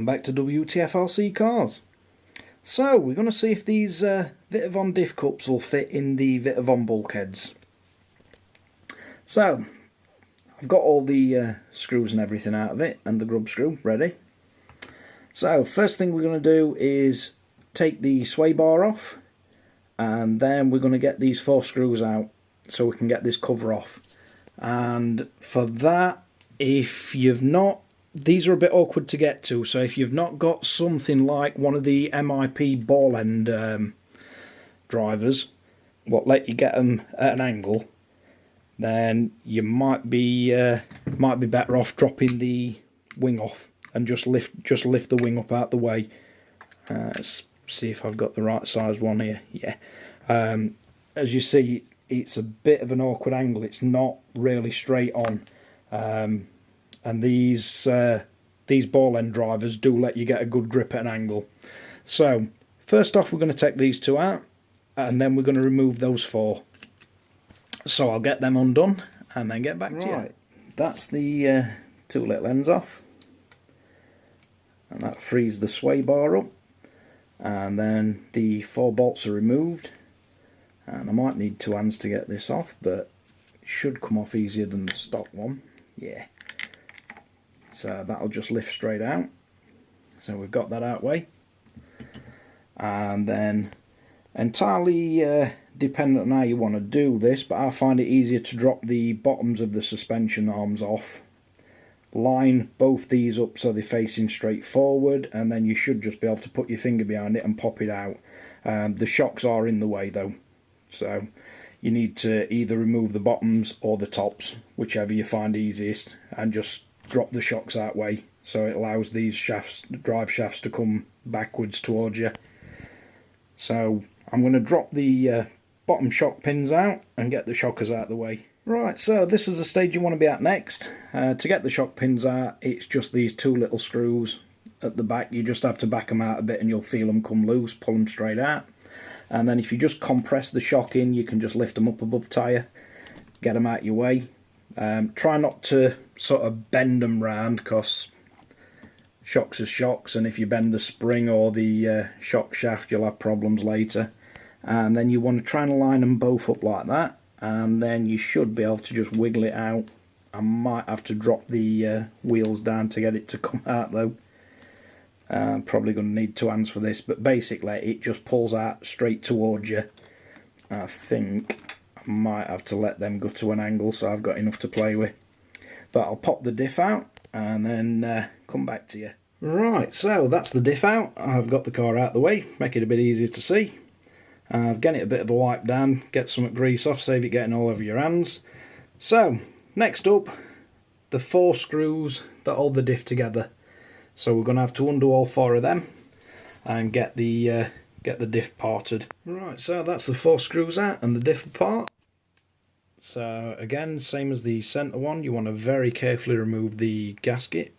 back to Wtf Rc Cars. So we're going to see if these Vitavon diff cups will fit in the Vitavon bulkheads. So I've got all the screws and everything out of it and the grub screw ready. So first thing we're going to do is take the sway bar off, and then we're going to get these 4 screws out so we can get this cover off. And for that, if you've not, these are a bit awkward to get to, so if you've not got something like one of the MIP ball end drivers, what let you get them at an angle, then you might be better off dropping the wing off and just lift the wing up out the way. Let's see if I've got the right size one here. Yeah. As you see, it's a bit of an awkward angle. It's not really straight on. And these ball end drivers do let you get a good grip at an angle. So first off, we're going to take these 2 out, and then we're going to remove those 4. So I'll get them undone and then get back to you. That's the 2 little ends off, and that frees the sway bar up, and then the 4 bolts are removed, and I might need 2 hands to get this off, but it should come off easier than the stock one. Yeah. So that'll just lift straight out. So we've got that out way. And then entirely dependent on how you want to do this, but I find it easier to drop the bottoms of the suspension arms off. Line both these up so they're facing straight forward, and then you should just be able to put your finger behind it and pop it out. The shocks are in the way though, so you need to either remove the bottoms or the tops, whichever you find easiest, and just drop the shocks that way, so it allows these shafts, drive shafts, to come backwards towards you. So I'm going to drop the bottom shock pins out and get the shockers out of the way. Right, so this is the stage you want to be at next. To get the shock pins out, it's just these 2 little screws at the back. You just have to back them out a bit and you'll feel them come loose, pull them straight out. And then if you just compress the shock in, you can just lift them up above tyre, get them out your way. Try not to sort of bend them round, because shocks are shocks, and if you bend the spring or the shock shaft, you'll have problems later. And then you want to try and line them both up like that, and then you should be able to just wiggle it out. I might have to drop the wheels down to get it to come out though. I'm probably going to need 2 hands for this, but basically it just pulls out straight towards you. I think I might have to let them go to an angle so I've got enough to play with. But I'll pop the diff out and then come back to you. Right, so that's the diff out. I've got the car out of the way, make it a bit easier to see. I've given it a bit of a wipe down, get some grease off, save it getting all over your hands. So, next up, the 4 screws that hold the diff together. So we're going to have to undo all 4 of them and get the diff parted. Right, so that's the 4 screws out and the diff apart. So again, same as the centre one, you want to very carefully remove the gasket.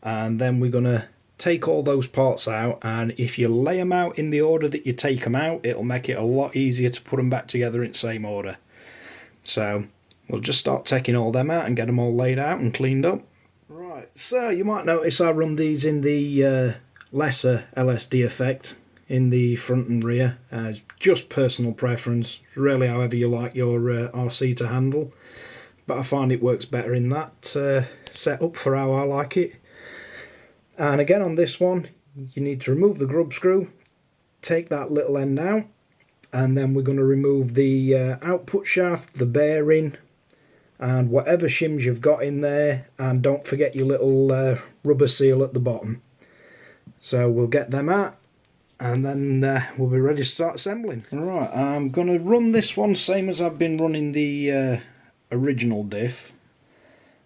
And then we're going to take all those parts out, and if you lay them out in the order that you take them out, it'll make it a lot easier to put them back together in the same order. So we'll just start taking all them out and get them all laid out and cleaned up. Right, so you might notice I run these in the lesser LSD effect in the front and rear. It's just personal preference, really however you like your RC to handle, but I find it works better in that setup for how I like it. And again, on this one, you need to remove the grub screw, take that little end out, and then we're going to remove the output shaft, the bearing, and whatever shims you've got in there, and don't forget your little rubber seal at the bottom. So we'll get them out, and then we'll be ready to start assembling. Right, I'm going to run this one same as I've been running the original diff.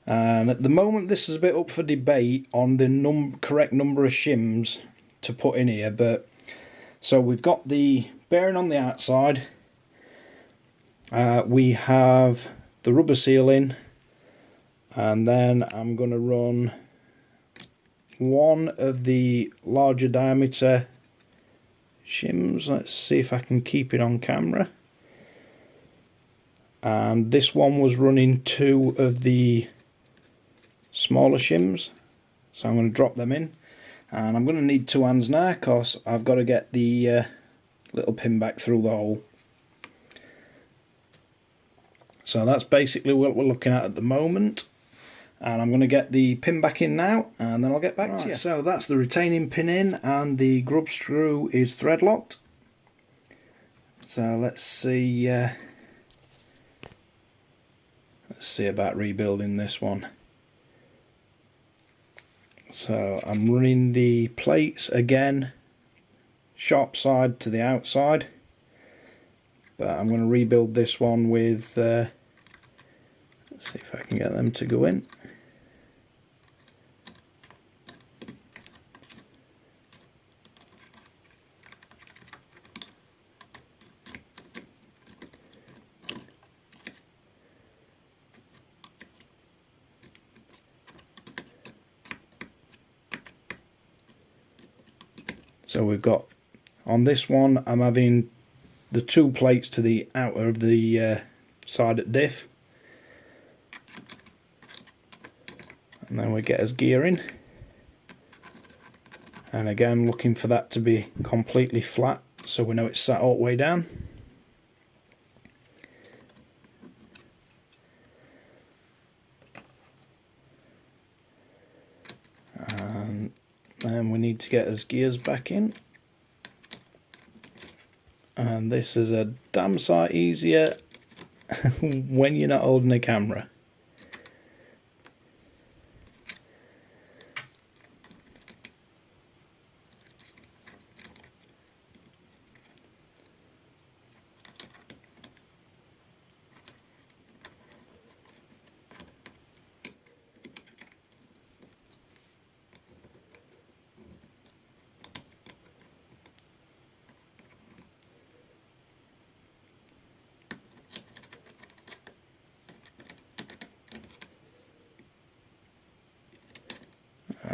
And at the moment this is a bit up for debate on the correct number of shims to put in here. But so we've got the bearing on the outside, we have the rubber seal in, and then I'm going to run 1 of the larger diameter shims. Let's see if I can keep it on camera. And this one was running 2 of the smaller shims, so I'm going to drop them in. And I'm going to need two hands now because I've got to get the little pin back through the hole. So that's basically what we're looking at the moment. And I'm going to get the pin back in now, and then I'll get back to you. So that's the retaining pin in, and the grub screw is thread locked. So let's see about rebuilding this one. So I'm running the plates again, sharp side to the outside, but I'm going to rebuild this one with, let's see if I can get them to go in. So we've got, on this one, I'm having the two plates to the outer of the side at diff. And then we get us gear in. And again, looking for that to be completely flat so we know it's sat all the way down. And then we need to get his gears back in, and this is a damn sight easier when you're not holding a camera.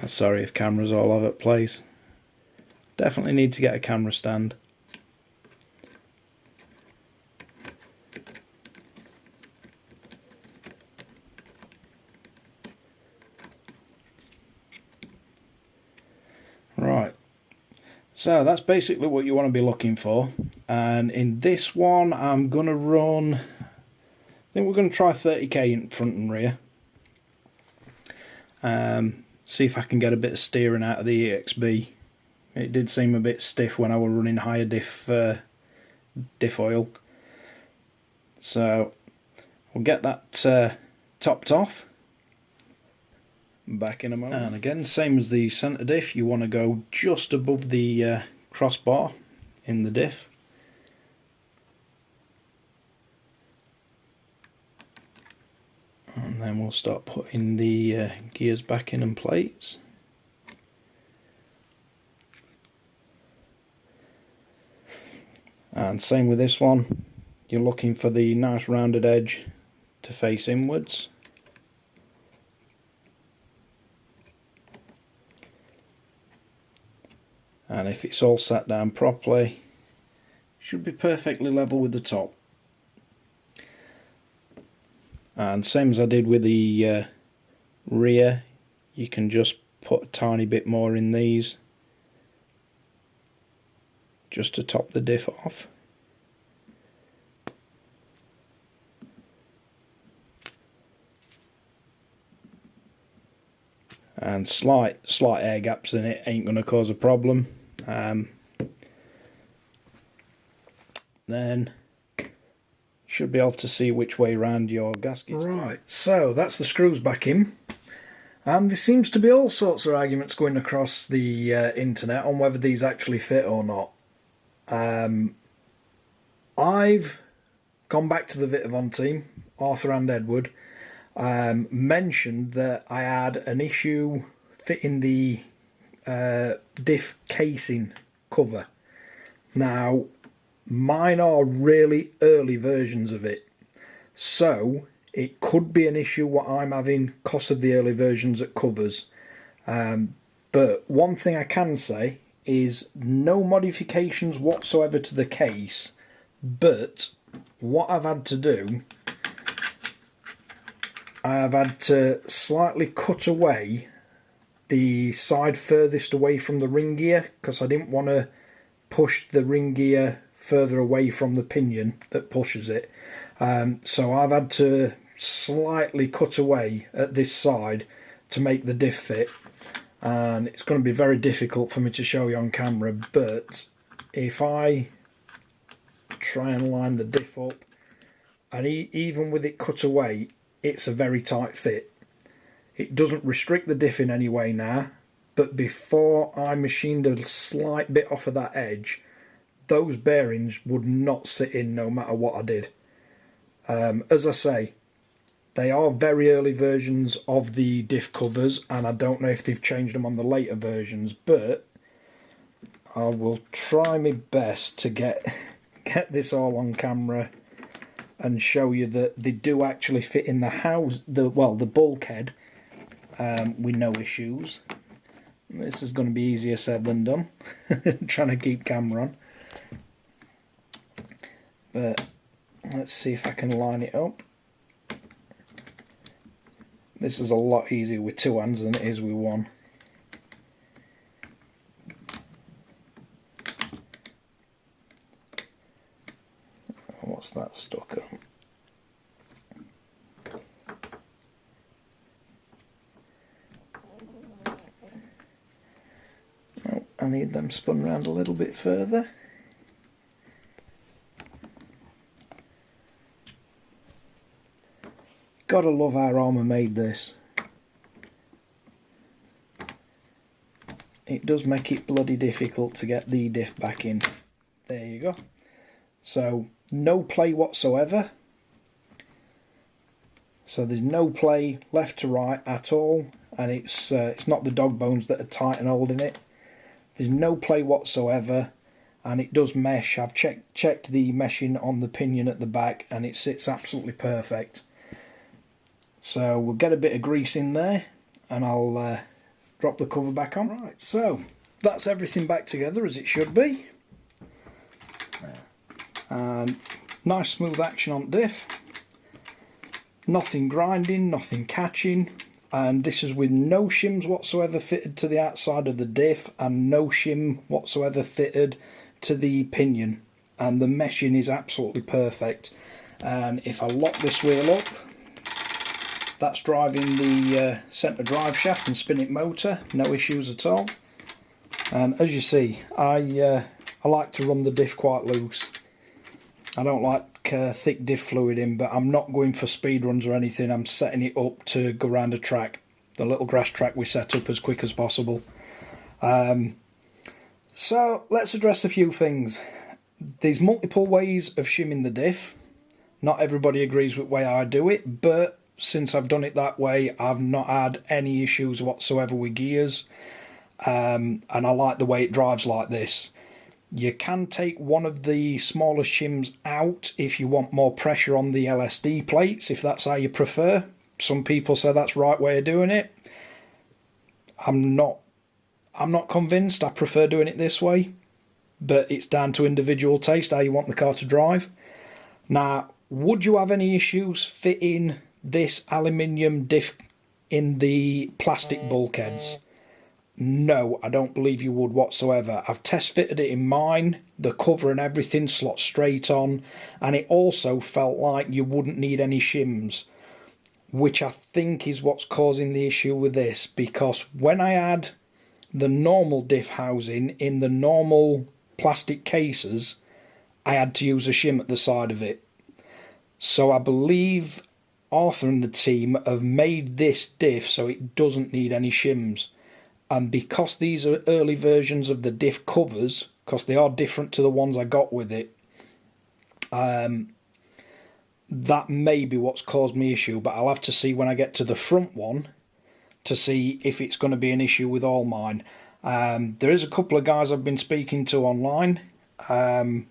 Sorry if camera's all over the place. Definitely need to get a camera stand. Right, so that's basically what you want to be looking for. And in this one I'm going to run, I think we're going to try 30k in front and rear. See if I can get a bit of steering out of the EXB. It did seem a bit stiff when I was running higher diff oil. So we'll get that topped off. Back in a moment. And again, same as the centre diff, you want to go just above the crossbar in the diff. And then we'll start putting the gears back in and plates. And same with this one, you're looking for the nice rounded edge to face inwards. And if it's all sat down properly, it should be perfectly level with the top. And same as I did with the rear, you can just put a tiny bit more in these just to top the diff off. And slight air gaps in it ain't going to cause a problem. Then should be able to see which way round your gasket. Right, so that's the screws back in, and there seems to be all sorts of arguments going across the internet on whether these actually fit or not. I've gone back to the Vitavon team, Arthur and Edward, mentioned that I had an issue fitting the diff casing cover. Now, mine are really early versions of it, so it could be an issue what I'm having because of the early versions that covers. But one thing I can say is no modifications whatsoever to the case, but what I've had to do, I have had to slightly cut away the side furthest away from the ring gear, because I didn't want to push the ring gear further away from the pinion that pushes it. So I've had to slightly cut away at this side to make the diff fit, and it's going to be very difficult for me to show you on camera, but if I try and line the diff up, and even with it cut away, it's a very tight fit. It doesn't restrict the diff in any way now, but before I machined a slight bit off of that edge, those bearings would not sit in no matter what I did. As I say, they are very early versions of the diff covers, and I don't know if they've changed them on the later versions, but I will try my best to get this all on camera and show you that they do actually fit in the bulkhead with no issues. This is going to be easier said than done, trying to keep camera on. But let's see if I can line it up. This is a lot easier with two hands than it is with one. What's that stuck on? Oh, I need them spun around a little bit further. Gotta love how Armour made this. It does make it bloody difficult to get the diff back in. There you go. So no play whatsoever. So there's no play left to right at all, and it's not the dog bones that are tight and holding it. There's no play whatsoever, and it does mesh. I've checked the meshing on the pinion at the back, and it sits absolutely perfect. So we'll get a bit of grease in there, and I'll drop the cover back on. Right, so that's everything back together as it should be. And nice smooth action on diff. Nothing grinding, nothing catching, and this is with no shims whatsoever fitted to the outside of the diff, and no shim whatsoever fitted to the pinion, and the meshing is absolutely perfect. And if I lock this wheel up, that's driving the centre drive shaft and spinning motor, no issues at all. And as you see, I like to run the diff quite loose. I don't like thick diff fluid in, but I'm not going for speed runs or anything. I'm setting it up to go around a track, the little grass track we set up, as quick as possible. So let's address a few things. There's multiple ways of shimming the diff. Not everybody agrees with the way I do it, but since I've done it that way, I've not had any issues whatsoever with gears, and I like the way it drives like this. You can take one of the smaller shims out if you want more pressure on the LSD plates, if that's how you prefer. Some people say that's the right way of doing it. I'm not convinced. I prefer doing it this way, but it's down to individual taste, how you want the car to drive. Now, would you have any issues fitting this aluminium diff in the plastic bulkheads? No, I don't believe you would whatsoever. I've test fitted it in mine, the cover and everything slots straight on, and it also felt like you wouldn't need any shims, which I think is what's causing the issue with this, because when I had the normal diff housing in the normal plastic cases, I had to use a shim at the side of it. So I believe Arthur and the team have made this diff so it doesn't need any shims. And because these are early versions of the diff covers, because they are different to the ones I got with it, that may be what's caused me issue. But I'll have to see when I get to the front one to see if it's going to be an issue with all mine. There is a couple of guys I've been speaking to online, and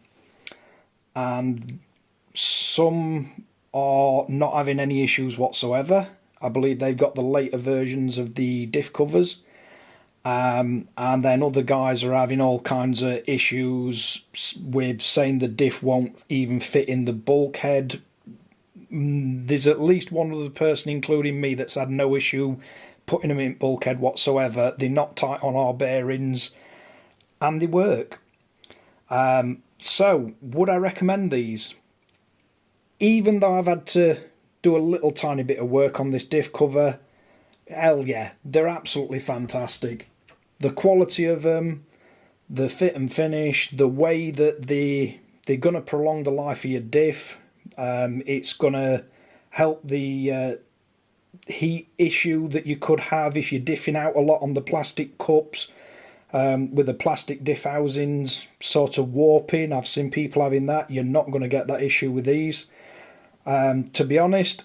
some are not having any issues whatsoever. I believe they've got the later versions of the diff covers. And then other guys are having all kinds of issues with saying the diff won't even fit in the bulkhead. There's at least one other person, including me, that's had no issue putting them in bulkhead whatsoever. They're not tight on our bearings and they work. So would I recommend these? Even though I've had to do a little tiny bit of work on this diff cover, hell yeah, they're absolutely fantastic. The quality of them, the fit and finish, the way that they're going to prolong the life of your diff. It's going to help the heat issue that you could have if you're diffing out a lot on the plastic cups, with the plastic diff housings sort of warping. I've seen people having that. You're not going to get that issue with these. To be honest,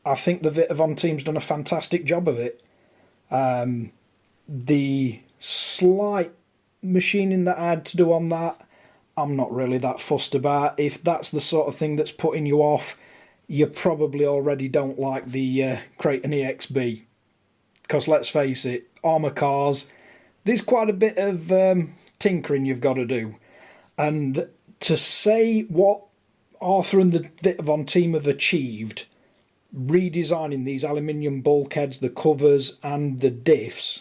I think the Vitavon team's done a fantastic job of it. The slight machining that I had to do on that, I'm not really that fussed about. If that's the sort of thing that's putting you off, you probably already don't like the Kraton EXB. Because let's face it, armour cars, there's quite a bit of tinkering you've got to do. And to say what Arthur and the Vitavon team have achieved, redesigning these aluminium bulkheads, the covers and the diffs,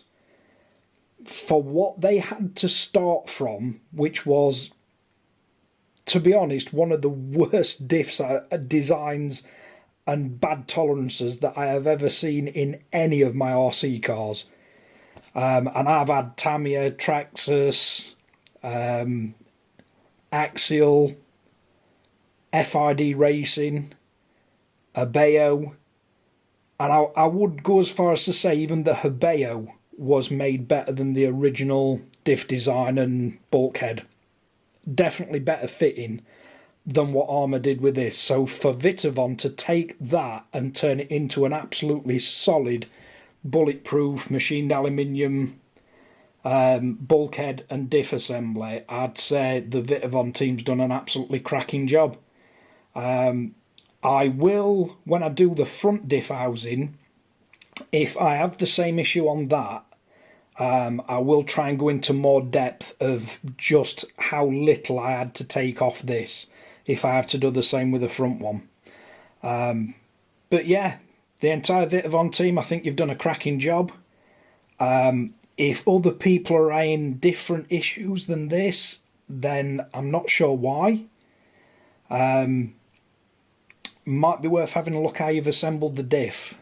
for what they had to start from, which was, to be honest, one of the worst diffs designs and bad tolerances that I have ever seen in any of my RC cars. And I've had Tamiya, Traxxas, Axial, FID Racing, Habeo, and I would go as far as to say even the Habeo was made better than the original diff design and bulkhead. Definitely better fitting than what Armour did with this. So for Vitavon to take that and turn it into an absolutely solid, bulletproof, machined aluminium bulkhead and diff assembly, I'd say the Vitavon team's done an absolutely cracking job. I will, when I do the front diff housing, if I have the same issue on that, I will try and go into more depth of just how little I had to take off this, if I have to do the same with the front one. But yeah, the entire Vitavon team, I think you've done a cracking job. If other people are in different issues than this, then I'm not sure why. Might be worth having a look how you've assembled the diff,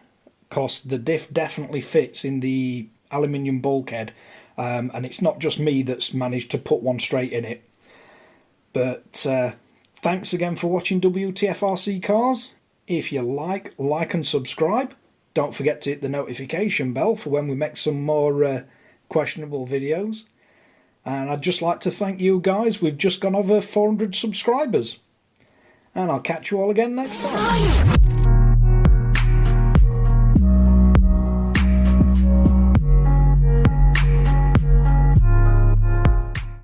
because the diff definitely fits in the aluminium bulkhead, and it's not just me that's managed to put one straight in it. But thanks again for watching Wtf Rc Cars. If you like and subscribe. Don't forget to hit the notification bell for when we make some more questionable videos. And I'd just like to thank you guys. We've just gone over 400 subscribers. And I'll catch you all again next time.